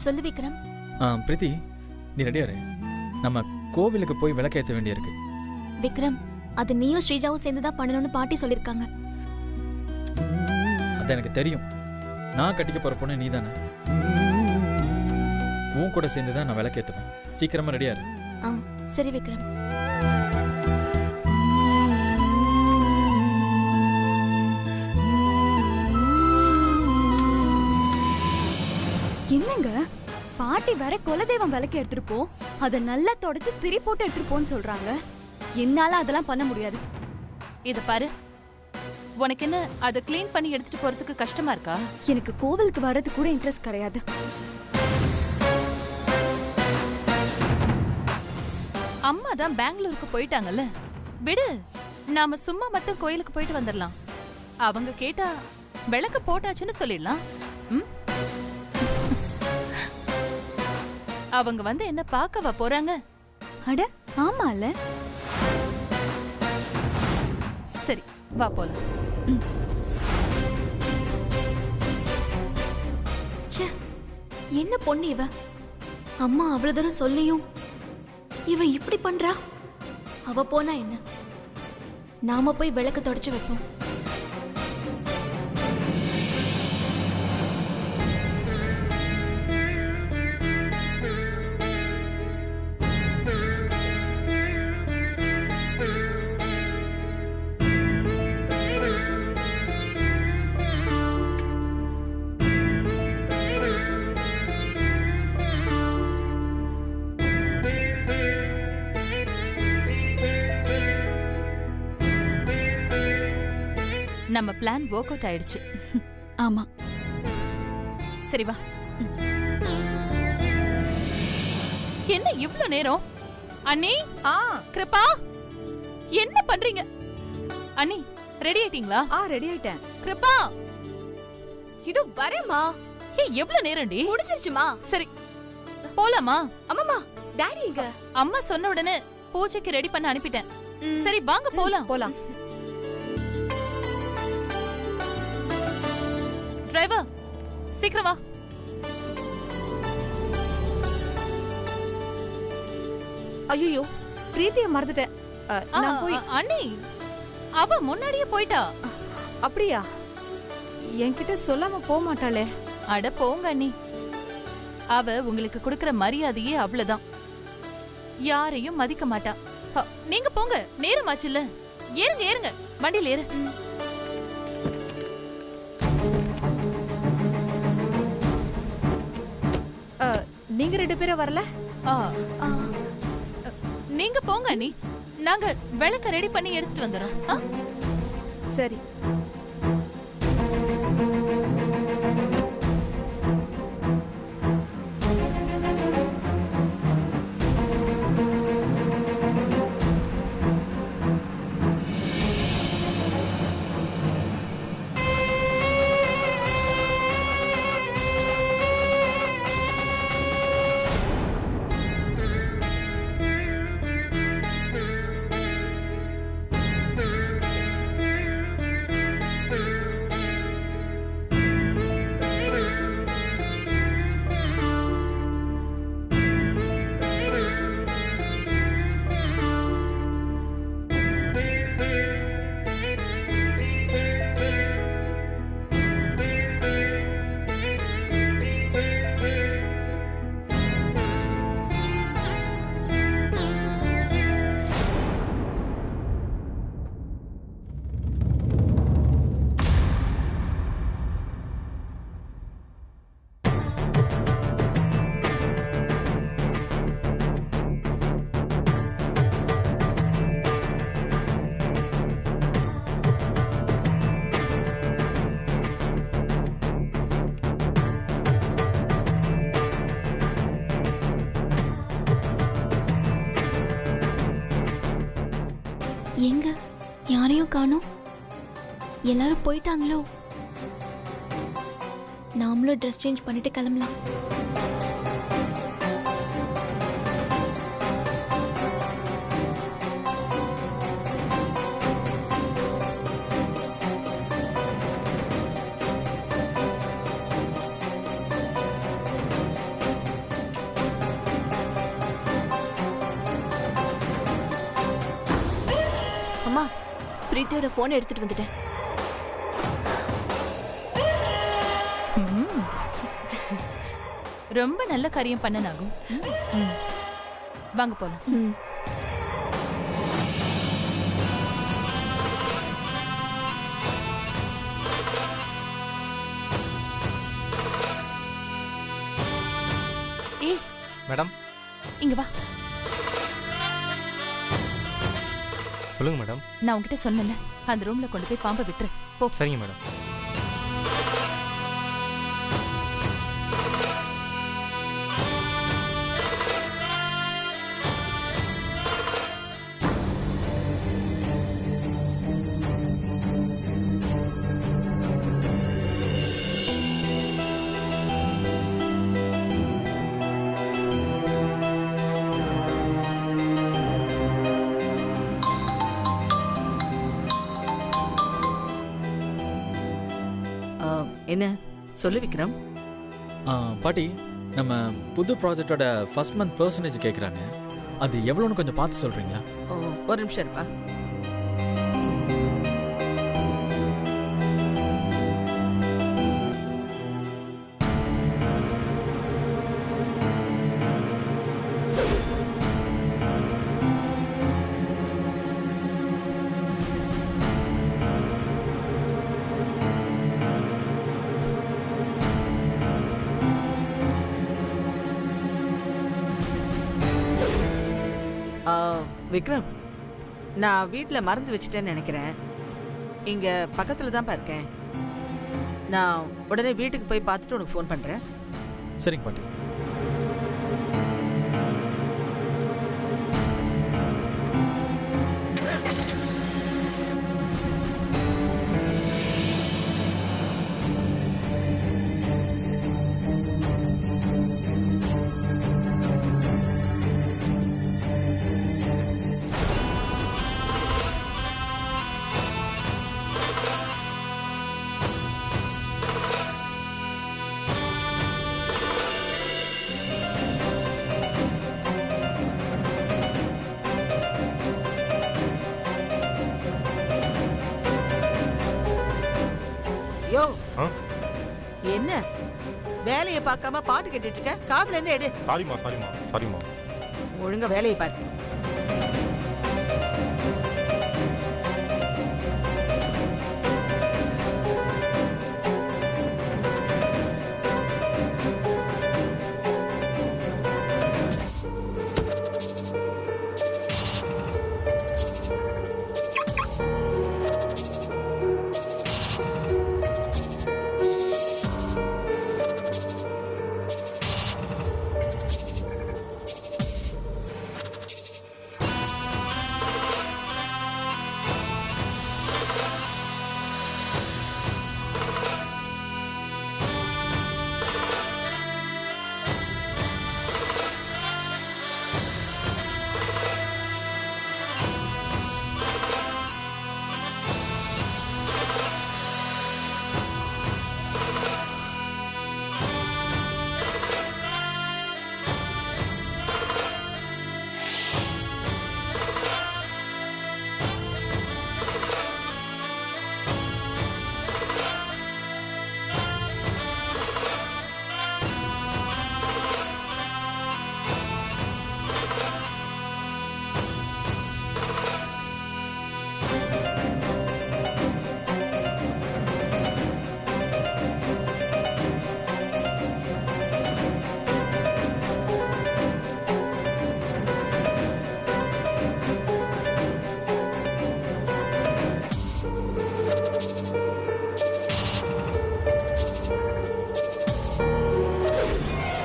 சொல்லு விக்ரம். பிரீத்தி, நீ ரெடியாரு? நம்ம கோவிலுக்கு போய் விளக்கேற்ற வேண்டியிருக்கு. விக்ரம், அது நீயும் ஸ்ரீஜாவும் சேர்ந்துதான் பண்ணணும்னு பாட்டி சொல்லிருக்காங்க. அது எனக்கு தெரியும். நான் கட்டிக்க போற பொண்ணு நீ தானே. உன் கூட சேர்ந்துதான் நான் விளக்கேற்றுவேன். சீக்கிரமா ரெடியாரு. சரி விக்ரம். என்னங்க பாட்டி வேற குலதெய்வம் விளக்கு எடுத்துட்டு போ, அதை நல்லா தொடச்சு திரி போட்டு எடுத்துட்டு போன்னு சொல்றாங்க. என்னால அதெல்லாம் பண்ண முடியாது. இத பாரு, உனக்கு என்ன அதை கிளீன் பண்ணி எடுத்துட்டு போறதுக்கு கஷ்டமா இருக்கா? எனக்கு கோவிலுக்கு வர்றது கூட இன்ட்ரெஸ்ட் கிடையாது. அம்மா தான் பெங்களூருக்கு போயிட்டாங்கல்ல, விடு. நாம சும்மா மட்டும் கோயிலுக்கு போயிட்டு வந்துடலாம். அவங்க கேட்டா விளக்கு போட்டாச்சுன்னு சொல்லிடலாம். அவங்க வந்து என்ன பார்க்கவா போறாங்க? அட ஆமால. சரி வா போலாம். என்ன பொண்ணு இவ? அம்மா அவ்வளவு தூரம் சொல்லியும் இவ இப்படி பண்றா. அவ போனா என்ன, நாம போய் விளக்கு தொடச்சு வைப்போம். நம்ம பிளான் வொர்க் அவுட் ஆயிடுச்சு. ஆமா. சரி வா. என்ன இவ்ளோ நேரம்? அண்ணி, கிருபா, என்ன பண்றீங்க? அண்ணி ரெடி ஆயிட்டீங்களா? ரெடி ஆயிட்டேன். கிருபா, இது வரேம்மா. எவ்வளவு நேரம்டி? முடிஞ்சிருச்சுமா. சரி போலாமா? அம்மாமா, டாடி எங்க? அம்மா சொன்ன உடனே பூஜைக்கு ரெடி பண்ண அனுப்பிட்டேன். சரி வாங்க போலாம். போலாம். டிரைவர் சீக்கிரம் வா. ஐயோ, பிரீத்திய மறந்துட்டேன். நான் போய். அண்ணி, அவ முன்னாடியே போயிட்டா. அப்படியா? என்கிட்ட சொல்லாம போக மாட்டாளே. அட போங்க அண்ணி, அவ உங்களுக்கு கொடுக்கிற மரியாதையே அவ்வளவுதான். யாரையும் மதிக்க மாட்டா. நீங்க போங்க, நேரமாச்சுல்ல. ஏறுங்க ஏறுங்க, வண்டியில ஏறு. நீங்க 2 பேரும் வரல? நீங்க போங்க அண்ணி, நாங்க விளக்க ரெடி பண்ணி எடுத்துட்டு வந்துறோம். சரி. எங்க யாரையும் காணோம்? எல்லாரும் போயிட்டாங்களோ? நாம நம்மளும் ட்ரெஸ் சேஞ்ச் பண்ணிட்டு கிளம்பலாம். அம்மா, பிரீத்தியோட போன் எடுத்துட்டு வந்துட்டேன். ரொம்ப நல்ல காரியம் பண்ண நாகும். வாங்க போலாம். ஏய் மேடம், இங்க வா. சொல்லுங்க மேடம். நான் உன்கிட்ட சொன்னேன்ல, அந்த ரூம்ல கொண்டு போய் பாம்பை விட்டுரு போ. சரிங்க மேடம். என்ன சொல்லு விக்ரம்? பாட்டி, நம்ம புது ப்ராஜெக்டோட ஃபர்ஸ்ட் மந்த் பர்சன்டேஜ் கேட்குறாங்க. அது எவ்வளோன்னு கொஞ்சம் பார்த்து சொல்கிறீங்களா? ஒரு நிமிஷம் இருப்பா. விக்ரம், நான் வீட்டில் மறந்து வச்சுட்டேன்னு நினைக்கிறேன். இங்கே பக்கத்தில் தான்ப்பா இருக்கேன். நான் உடனே வீட்டுக்கு போய் பார்த்துட்டு உனக்கு ஃபோன் பண்ணுறேன். சரிங்க பாட்டி. யோ, என்ன வேலையை பார்க்காம பாட்டு கேட்டுட்டு இருக்க? காதுல இருந்து எடு. சாரிமா. ஒழுங்கா வேலையை பாரு.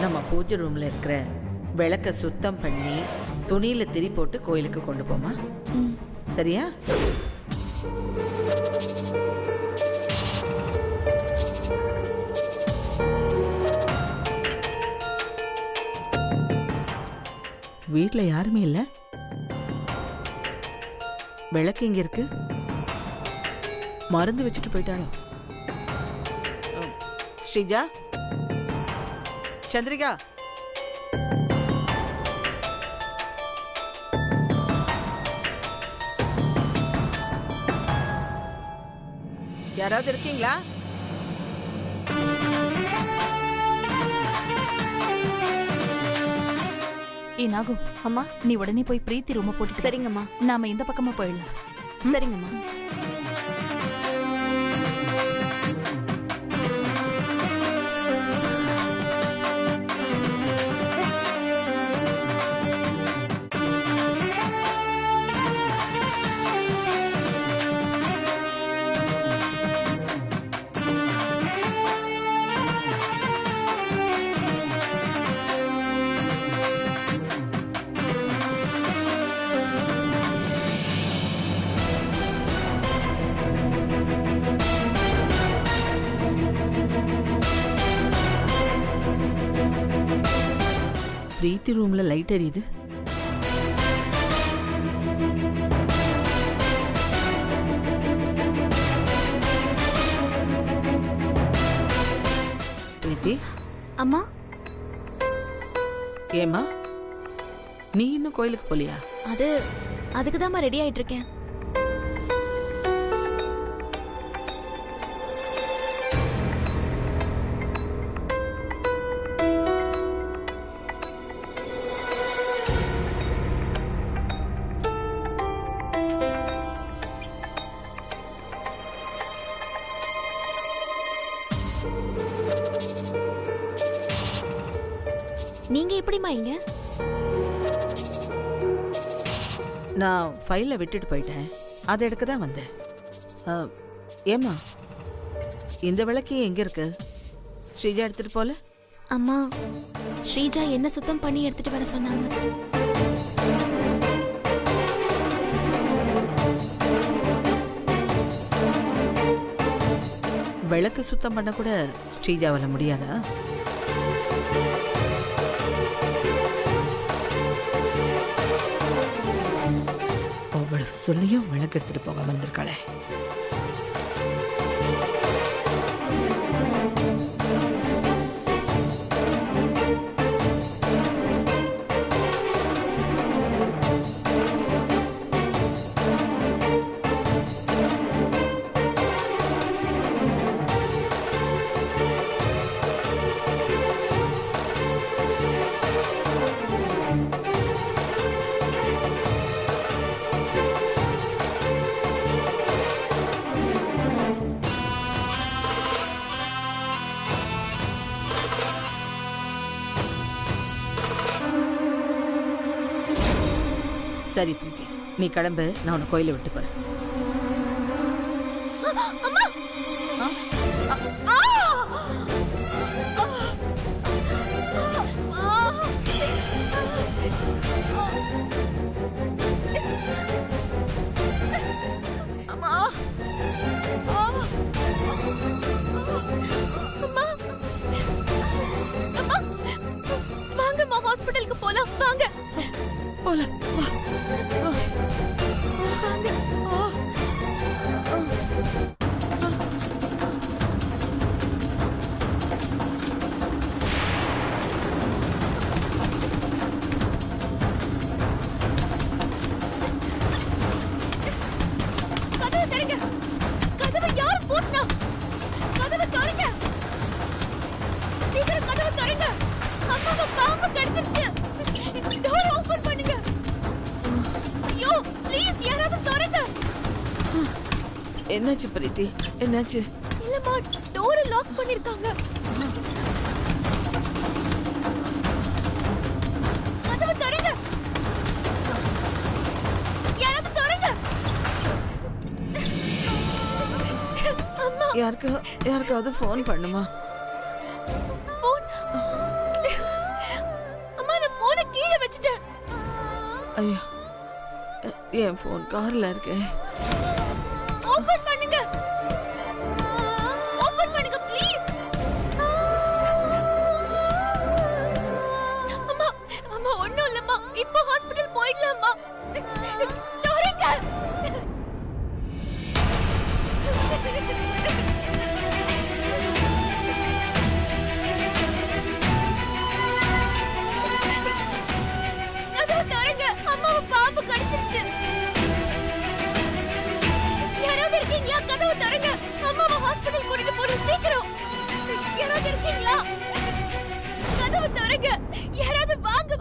நம்ம பூஜை ரூம்ல இருக்கிற விளக்க சுத்தம் பண்ணி துணியில திரி போட்டு கோயிலுக்கு கொண்டு போமா? சரியா? வீட்ல யாருமே இல்ல. விளக்கு எங்க இருக்கு? மருந்து வச்சுட்டு போயிட்டாளோ? ஸ்ரீஜா, சந்திரிகா, யாராவது இருக்கீங்களா? ஏ நாகு, அம்மா நீ உடனே போய் பிரீத்தி ரூம போட்டு. சரிங்கம்மா. நாம இந்த பக்கமா போயிடலாம். சரிங்கம்மா. பிரீத்தி ரூம்ல லைட் எரியுது. பிரீத்தி, அம்மா, ஏமா நீ இன்னும் கோயிலுக்கு போலியா? அதுக்கு தான் ரெடி ஆயிட்டு இருக்கேன். நீங்க எப்படிமா இங்க? நான் ஃபைலை விட்டுட்டு போயிட்டேன். அதை எடுக்க தான் வந்தேன். ஏமா இந்த விளக்கு எங்க இருக்கு? ஸ்ரீஜா எடுத்துட்டு போல? அம்மா, ஸ்ரீஜா என்ன சுத்தம் பண்ணி எடுத்துட்டு வர சொன்னாங்க. விளக்கு சுத்தம் பண்ண கூட ஸ்ரீஜாவால முடியாதா? அவ்வளவு சொல்லியும் விளக்கு எடுத்துட்டு போக வந்திருக்காளே. சரி பிரீத்தி, நீ கிளம்பு. நான் உன்னை கோயிலை விட்டு போறேன். வாங்கம்மா, ஹாஸ்பிட்டலுக்கு போலாம். வாங்க போலாம். கதவை திறங்க. கதவை யார் பூட்டினா? கதவை திறங்க. சீக்கிரம் கதவை திறங்க. அம்மாவை பாம்பு கடிச்சிருச்சு. டோர் ஓபன் பண்ணுங்க. ஐயோ, ப்ளீஸ் யாராவது திறங்க. என்னாச்சு பிரீத்தி? என்னாச்சு? இல்லம்மா, டோரை லாக் பண்ணிருக்காங்க. கதவை திறங்க. யாராவது திறங்க. அம்மா, யாருக்காவது ஃபோன் பண்ணுமா? போன். அம்மா, நான் போனை கீழே வச்சிட்டேன். ஐயோ, என் ஃபோன் கார்ல இருக்கே. ஓபன் பண்ணுங்க. ஓபன் பண்ணுங்க ப்ளீஸ். அம்மா, அம்மா ஒண்ணும் இல்லம்மா. இப்போ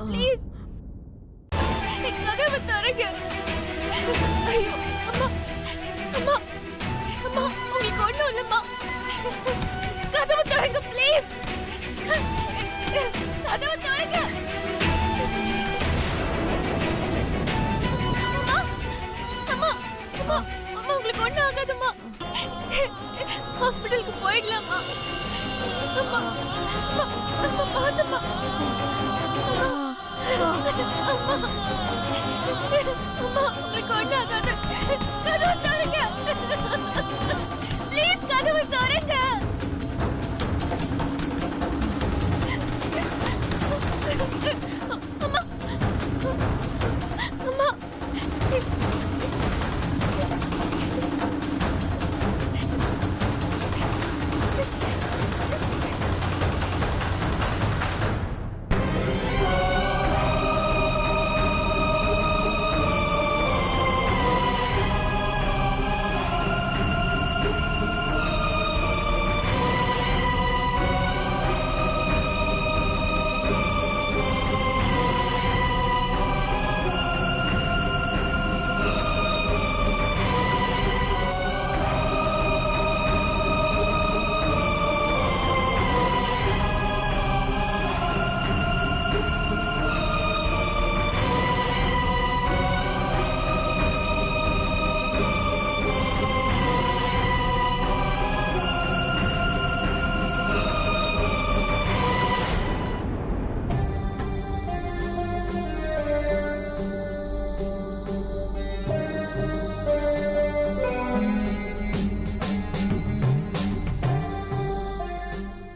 ப்ளீஸ் கதவை தரங்க. ஐயோ அம்மா அம்மா அம்மா உங்களுக்கு ஒண்ணும் இல்லம்மா. கதவை தரங்க ப்ளீஸ். கதவை தரங்க. அம்மா அம்மா அம்மா அம்மா உங்களுக்கு ஒண்ணும் ஆகாதம்மா. ஹாஸ்பிடலுக்கு போயிடலாமா? அம்மா அம்மா அம்மா பாத்துமா. அம்மா உங்களுக்கு ஒண்ணும் ஆகாது. கதவை தரங்க ப்ளீஸ். கதவை தரங்க. அம்மா அம்மா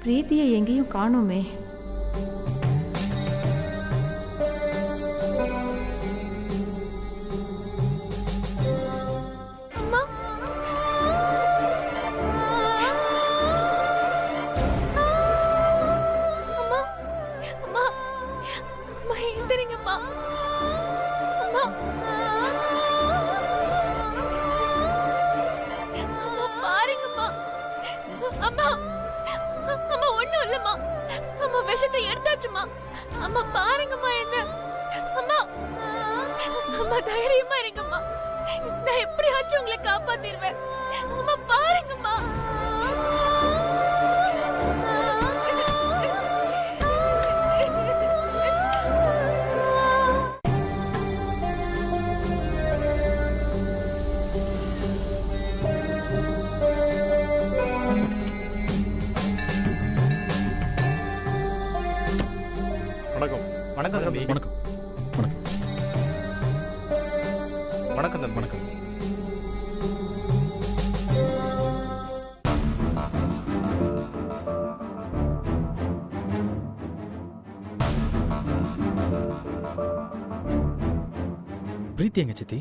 பிரீத்தியை எங்கேயும் காணோமே. அம்மா அம்மா அம்மா அம்மா எந்திரிங்கம்மா. அம்மா அம்மா பாருங்கம்மா. அம்மா அம்மா ஒண்ணும் இல்லம்மா. அம்மா விஷத்தை எடுத்தாச்சுமா. அம்மா பாருங்கம்மா என்ன. அம்மா அம்மா தைரியமா இருங்கம்மா. நான் எப்படியாச்சும் உங்களை காப்பாத்திடுவேன். அம்மா பாருங்கம்மா. வணக்கம். வணக்கம் தம்பி. வணக்கம் வணக்கம் வணக்கம் தம்பி. வணக்கம். பிரீத்தி எங்க சித்தி?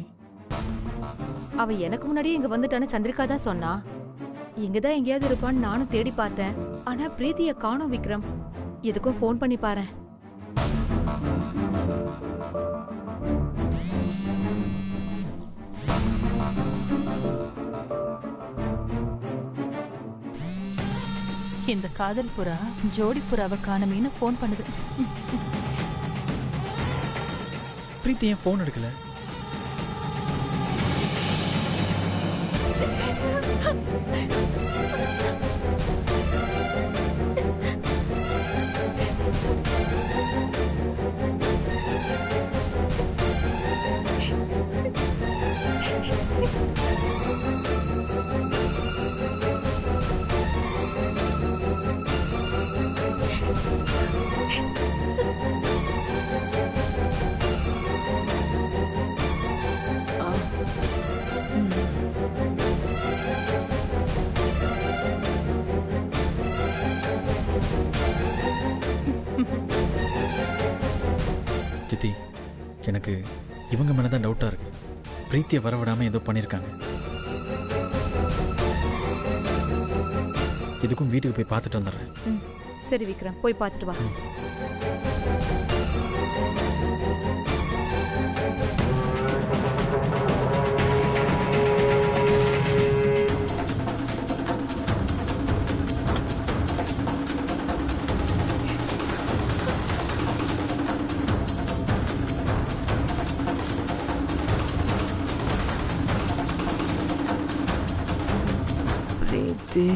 அவ எனக்கு முன்னாடியே இங்க வந்துட்டான்னு சந்திரிகா தான் சொன்னா. இங்கதான் எங்கேயாவது இருப்பான்னு நானும் தேடி பார்த்தேன். ஆனா பிரீத்திய காணோம் விக்ரம். எதுக்கும் ஃபோன் பண்ணி பாரேன். இந்த காதல் புறா ஜோடி புறாவை காணமேன்னு ஃபோன் பண்ணுது. பிரீத்தி ஏன் ஃபோன் எடுக்கல? சித்தி, எனக்கு இவங்க மேலதான் டவுட்டா இருக்கு. பிரீத்தியை வரவிடாம ஏதோ பண்ணியிருக்காங்க. இதுக்கும் வீட்டுக்கு போய் பார்த்துட்டு வந்துடுறேன். சரி விக்ரம், போய் பார்த்துட்டு வா. சித்தி